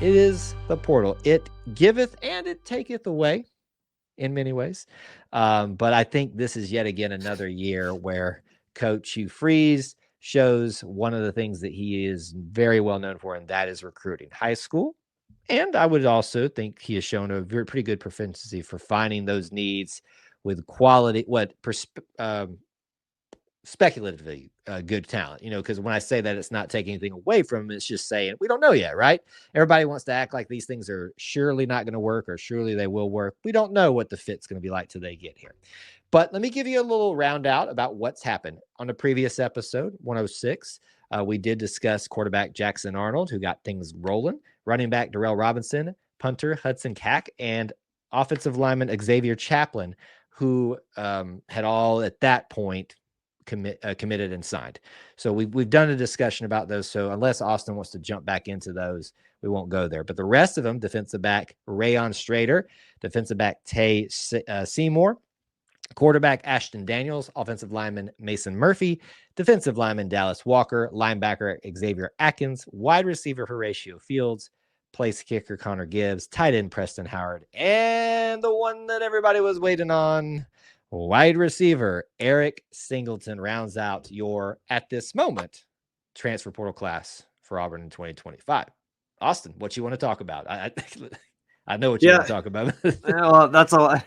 It is the portal. It giveth and it taketh away in many ways. But I think this is yet again another year where Coach Hugh Freeze shows one of the things that he is very well known for, and that is recruiting. High school, and I would also think he has shown a pretty good proficiency for finding those needs with quality, speculatively good talent, because when I say that, it's not taking anything away from him. It's just saying we don't know yet, right? Everybody wants to act like these things are surely not going to work or surely they will work. We don't know what the fit's going to be like till they get here. But let me give you a little round out about what's happened. On the previous episode, 106, we did discuss quarterback Jackson Arnold, who got things rolling, running back Darrell Robinson, punter Hudson Cack, and offensive lineman Xavier Chaplin, who had all at that point committed and signed. So we've done a discussion about those. So unless Austin wants to jump back into those, we won't go there. But the rest of them, defensive back Rayon Strader, defensive back Tay Seymour, quarterback Ashton Daniels, offensive lineman Mason Murphy, defensive lineman Dallas Walker, linebacker Xavier Atkins, wide receiver Horatio Fields, place kicker Connor Gibbs, tight end Preston Howard, and the one that everybody was waiting on, wide receiver Eric Singleton, rounds out your, at this moment, transfer portal class for Auburn in 2025. Austin, what you want to talk about? I know what you want to talk about. Well, that's a lot.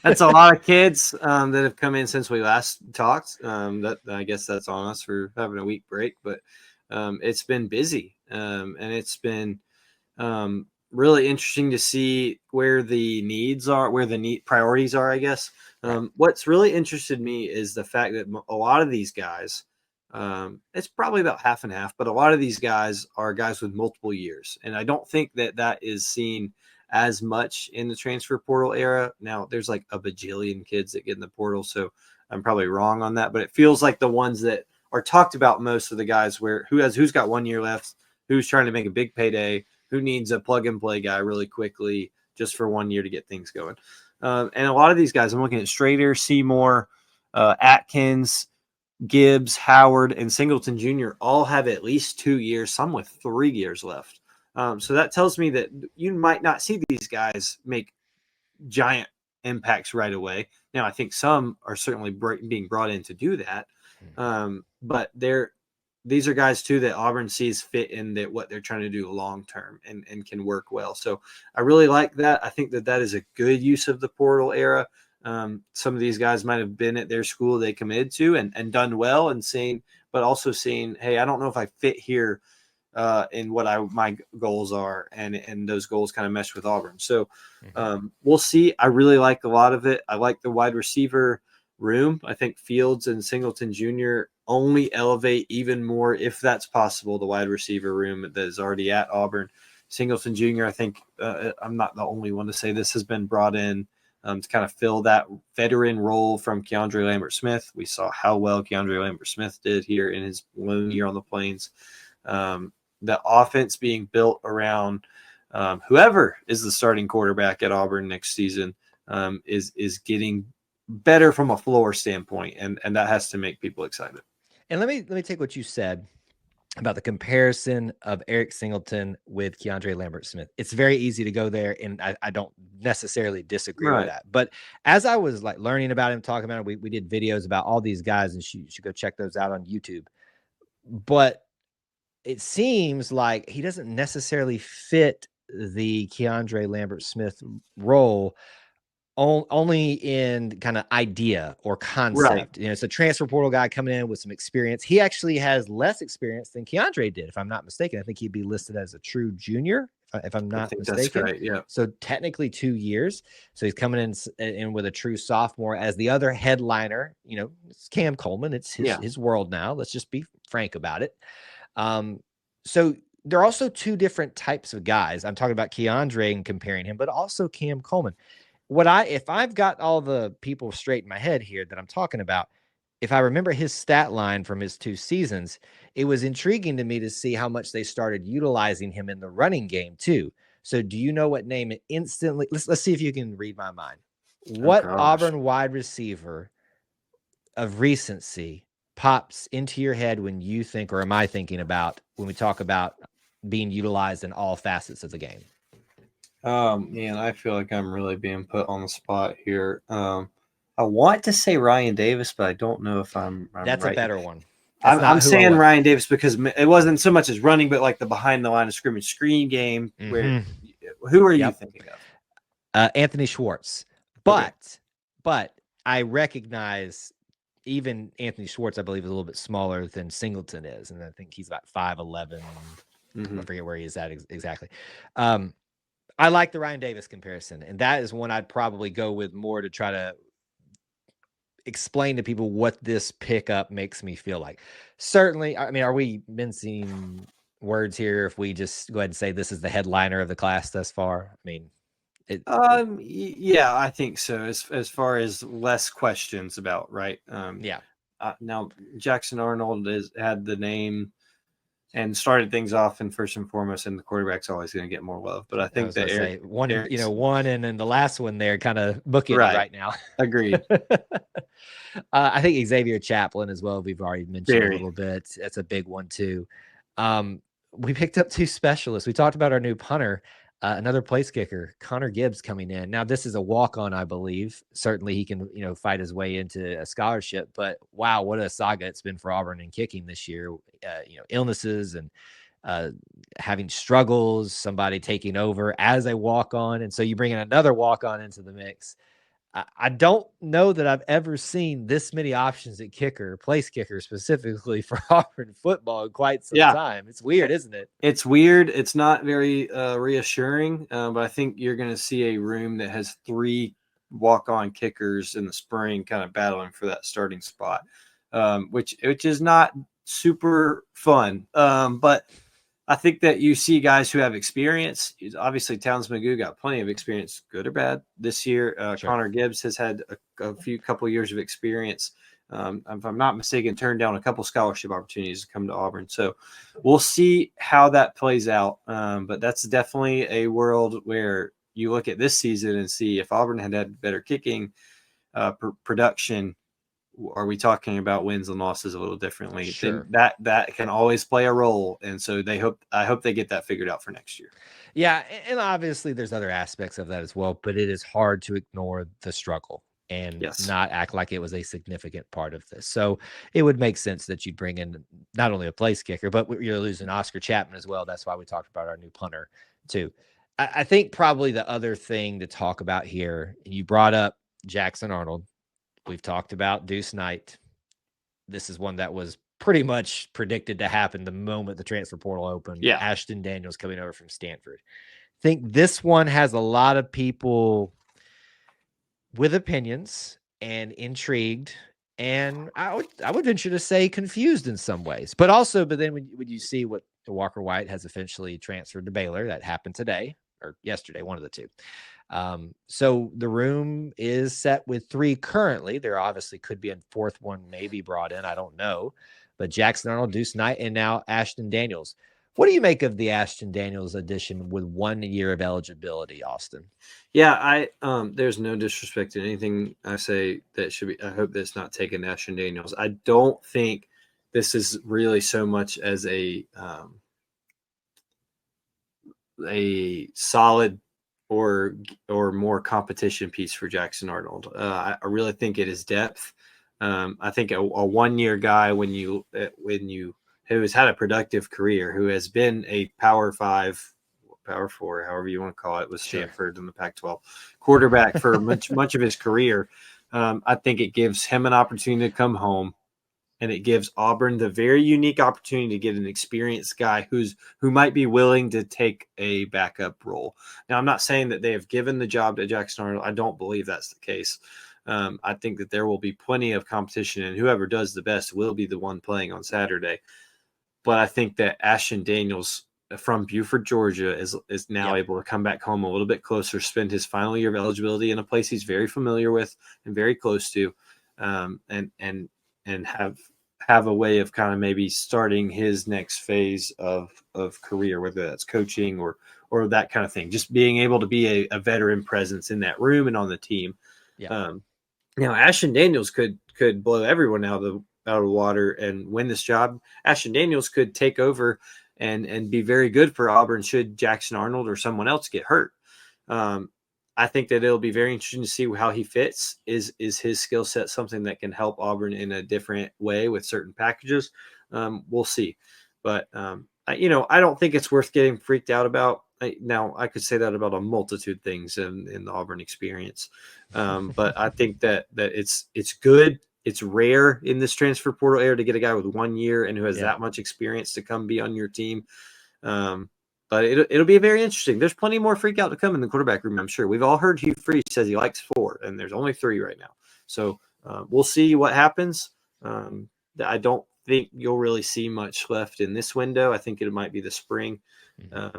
That's a lot of kids that have come in since we last talked. That I guess that's on us for having a week break, but it's been busy, and it's been really interesting to see where the needs are, where the priorities are, I guess. What's really interested me is the fact that a lot of these guys, it's probably about half and half, but a lot of these guys are guys with multiple years. And I don't think that is seen as much in the transfer portal era. Now there's like a bajillion kids that get in the portal, so I'm probably wrong on that, but it feels like the ones that are talked about most of the guys who's got 1 year left, who's trying to make a big payday, who needs a plug and play guy really quickly just for 1 year to get things going. And a lot of these guys, I'm looking at Strader, Seymour, Atkins, Gibbs, Howard, and Singleton Jr. all have at least 2 years, some with 3 years left. So that tells me that you might not see these guys make giant impacts right away. Now, I think some are certainly being brought in to do that. But these are guys too that Auburn sees fit in what they're trying to do long term and can work well. So I really like that. I think that is a good use of the portal era. Some of these guys might have been at their school they committed to and done well, and but also saying, hey, I don't know if I fit here in what my goals are, and those goals kind of mesh with Auburn. So we'll see. I really like a lot of it. I like the wide receiver room. I think Fields and Singleton Jr. only elevate even more, if that's possible, the wide receiver room that is already at Auburn. Singleton Jr., I think I'm not the only one to say this, has been brought in to kind of fill that veteran role from Keandre Lambert-Smith. We saw how well Keandre Lambert-Smith did here in his lone year on the Plains. The offense being built around whoever is the starting quarterback at Auburn next season is getting better from a floor standpoint, and that has to make people excited. And let me take what you said about the comparison of Eric Singleton with Keandre Lambert-Smith. It's very easy to go there, and I don't necessarily disagree with that. But as I was like learning about him, talking about it, we did videos about all these guys, and you should go check those out on YouTube. But it seems like he doesn't necessarily fit the Keandre Lambert-Smith role only in kind of idea or concept. Right. It's a transfer portal guy coming in with some experience. He actually has less experience than Keandre did, if I'm not mistaken. I think he'd be listed as a true junior, if I'm not mistaken. That's right, yeah. So technically 2 years. So he's coming in with a true sophomore as the other headliner. It's Cam Coleman. It's his world now. Let's just be frank about it. So there are also two different types of guys. I'm talking about Keandre and comparing him, but also Cam Coleman. If I've got all the people straight in my head here that I'm talking about, if I remember his stat line from his 2 seasons, it was intriguing to me to see how much they started utilizing him in the running game too. So do you know what name it instantly? Let's see if you can read my mind. What Auburn wide receiver of recency pops into your head when you think, or am I thinking about, when we talk about being utilized in all facets of the game? Man, I feel like I'm really being put on the spot here. I want to say Ryan Davis, but I don't know if I'm That's a right. better one. That's I'm not who I saying was. Ryan Davis because it wasn't so much as running, but like the behind the line of scrimmage screen game. Where who are you Yep. thinking of? Anthony Schwartz. Okay. But I recognize even Anthony Schwartz, I believe, is a little bit smaller than Singleton is, and I think he's about 5'11". I forget where he is at exactly. I like the Ryan Davis comparison, and that is one I'd probably go with more to try to explain to people what this pickup makes me feel like. Certainly, I mean, are we mincing words here if we just go ahead and say this is the headliner of the class thus far? I mean, yeah, I think so. As far as less questions about, right? Yeah. Now Jackson Arnold had the name and started things off, and first and foremost, and the quarterback's always going to get more love. But I I think was that going to say one, Eric's one, and then the last one there kind of bookended right now. Agreed. I think Xavier Chaplin as well. We've already mentioned a little bit. That's a big one too. We picked up 2 specialists. We talked about our new punter, another place kicker, Connor Gibbs coming in. Now this is a walk-on, I believe. Certainly he can, fight his way into a scholarship. But wow, what a saga it's been for Auburn in kicking this year. Illnesses and having struggles, somebody taking over as a walk-on, and so you bring in another walk-on into the mix. I don't know that I've ever seen this many options at kicker, place kicker specifically for Auburn football in quite some time. It's weird, isn't it? It's weird. It's not very reassuring, but I think you're going to see a room that has 3 walk-on kickers in the spring kind of battling for that starting spot, which is not super fun. But I think that you see guys who have experience. Obviously, Towns Magoo got plenty of experience, good or bad, this year. Sure. Connor Gibbs has had a couple years of experience. If I'm not mistaken, turned down a couple scholarship opportunities to come to Auburn. So we'll see how that plays out. But that's definitely a world where you look at this season and see if Auburn had better kicking production. Are we talking about wins and losses a little differently? Sure. That can always play a role, and so I hope they get that figured out for next year. Yeah, and obviously there's other aspects of that as well, but it is hard to ignore the struggle and not act like it was a significant part of this. So it would make sense that you'd bring in not only a place kicker, but you're losing Oscar Chapman as well. That's why we talked about our new punter too. I think probably the other thing to talk about here, you brought up Jackson Arnold. We've talked about Deuce Knight. This is one that was pretty much predicted to happen the moment the transfer portal opened. Yeah. Ashton Daniels coming over from Stanford. I think this one has a lot of people with opinions and intrigued, and I would venture to say confused in some ways. But then when you see what Walker White has officially transferred to Baylor, that happened today or yesterday, one of the two. So the room is set with 3 currently. There obviously could be a 4th one maybe brought in. I don't know. But Jackson Arnold, Deuce Knight, and now Ashton Daniels. What do you make of the Ashton Daniels addition with 1 year of eligibility, Austin? Yeah, there's no disrespect to anything I say that should be. I hope that's not taken to Ashton Daniels. I don't think this is really so much as a solid or more competition piece for Jackson Arnold. I really think it is depth. I think a 1 year guy who has had a productive career, who has been a Power 5, Power 4, however you want to call it, with Stanford in the Pac-12 quarterback for much of his career. I think it gives him an opportunity to come home, and it gives Auburn the very unique opportunity to get an experienced guy who might be willing to take a backup role. Now, I'm not saying that they have given the job to Jackson Arnold. I don't believe that's the case. I think that there will be plenty of competition, and whoever does the best will be the one playing on Saturday. But I think that Ashton Daniels from Buford, Georgia, is now able to come back home a little bit closer, spend his final year of eligibility in a place he's very familiar with and very close to, and have a way of kind of maybe starting his next phase of career, whether that's coaching or that kind of thing. Just being able to be a veteran presence in that room and on the team. Yeah. Now, Ashton Daniels could blow everyone out of the water and win this job. Ashton Daniels could take over and be very good for Auburn should Jackson Arnold or someone else get hurt. I think that it'll be very interesting to see how he fits. Is his skill set something that can help Auburn in a different way with certain packages? We'll see. But I don't think it's worth getting freaked out about. Now, I could say that about a multitude of things in the Auburn experience. But I think that it's good. It's rare in this transfer portal era to get a guy with 1 year and who has that much experience to come be on your team. But it'll be very interesting. There's plenty more freak out to come in the quarterback room, I'm sure. We've all heard Hugh Freeze says he likes 4, and there's only 3 right now. So we'll see what happens. I don't think you'll really see much left in this window. I think it might be the spring.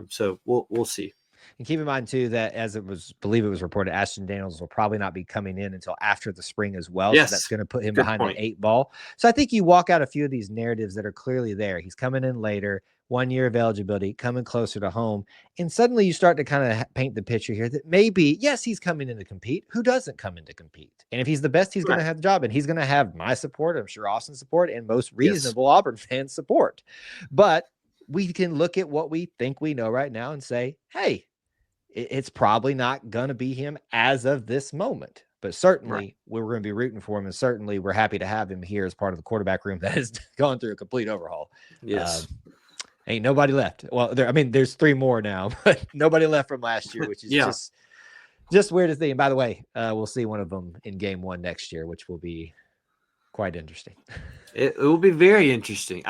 So we'll see. And keep in mind, too, that as believe it was reported, Ashton Daniels will probably not be coming in until after the spring as well. Yes. So that's going to put him behind the 8 ball. So I think you walk out a few of these narratives that are clearly there. He's coming in later, 1 year of eligibility, coming closer to home. And suddenly you start to kind of paint the picture here that maybe, yes, he's coming in to compete. Who doesn't come in to compete? And if he's the best, he's going to have the job. And he's going to have my support, I'm sure Austin's support, and most reasonable Auburn fans' support. But we can look at what we think we know right now and say, hey, it's probably not going to be him as of this moment, but certainly we're going to be rooting for him. And certainly we're happy to have him here as part of the quarterback room that has gone through a complete overhaul. Yes. Ain't nobody left. Well, there's 3 more now, but nobody left from last year, which is just weird to see. And by the way, we'll see one of them in game 1 next year, which will be quite interesting. It will be very interesting.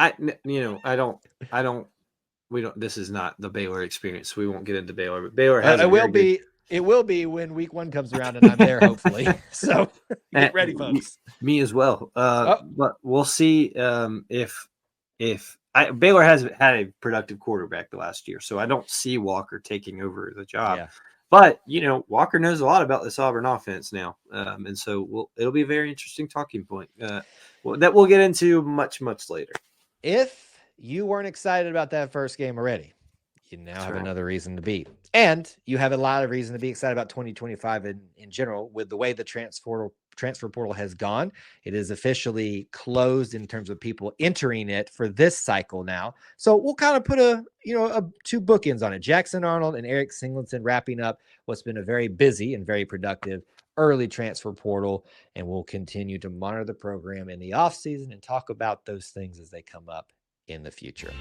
This is not the Baylor experience. We won't get into Baylor, but Baylor has it will be when week 1 comes around and I'm there, hopefully. So get ready, folks. Me as well. But we'll see if Baylor hasn't had a productive quarterback the last year, so I don't see Walker taking over the job. Yeah. But Walker knows a lot about this Auburn offense now, and so it'll be a very interesting talking point that we'll get into much later. If you weren't excited about that first game already, you now have another reason to be. And you have a lot of reason to be excited about 2025 in general with the way the transfer portal has gone. It is officially closed in terms of people entering it for this cycle now. So we'll kind of put 2 bookends on it. Jackson Arnold and Eric Singleton wrapping up what's been a very busy and very productive early transfer portal. And we'll continue to monitor the program in the offseason and talk about those things as they come up in the future.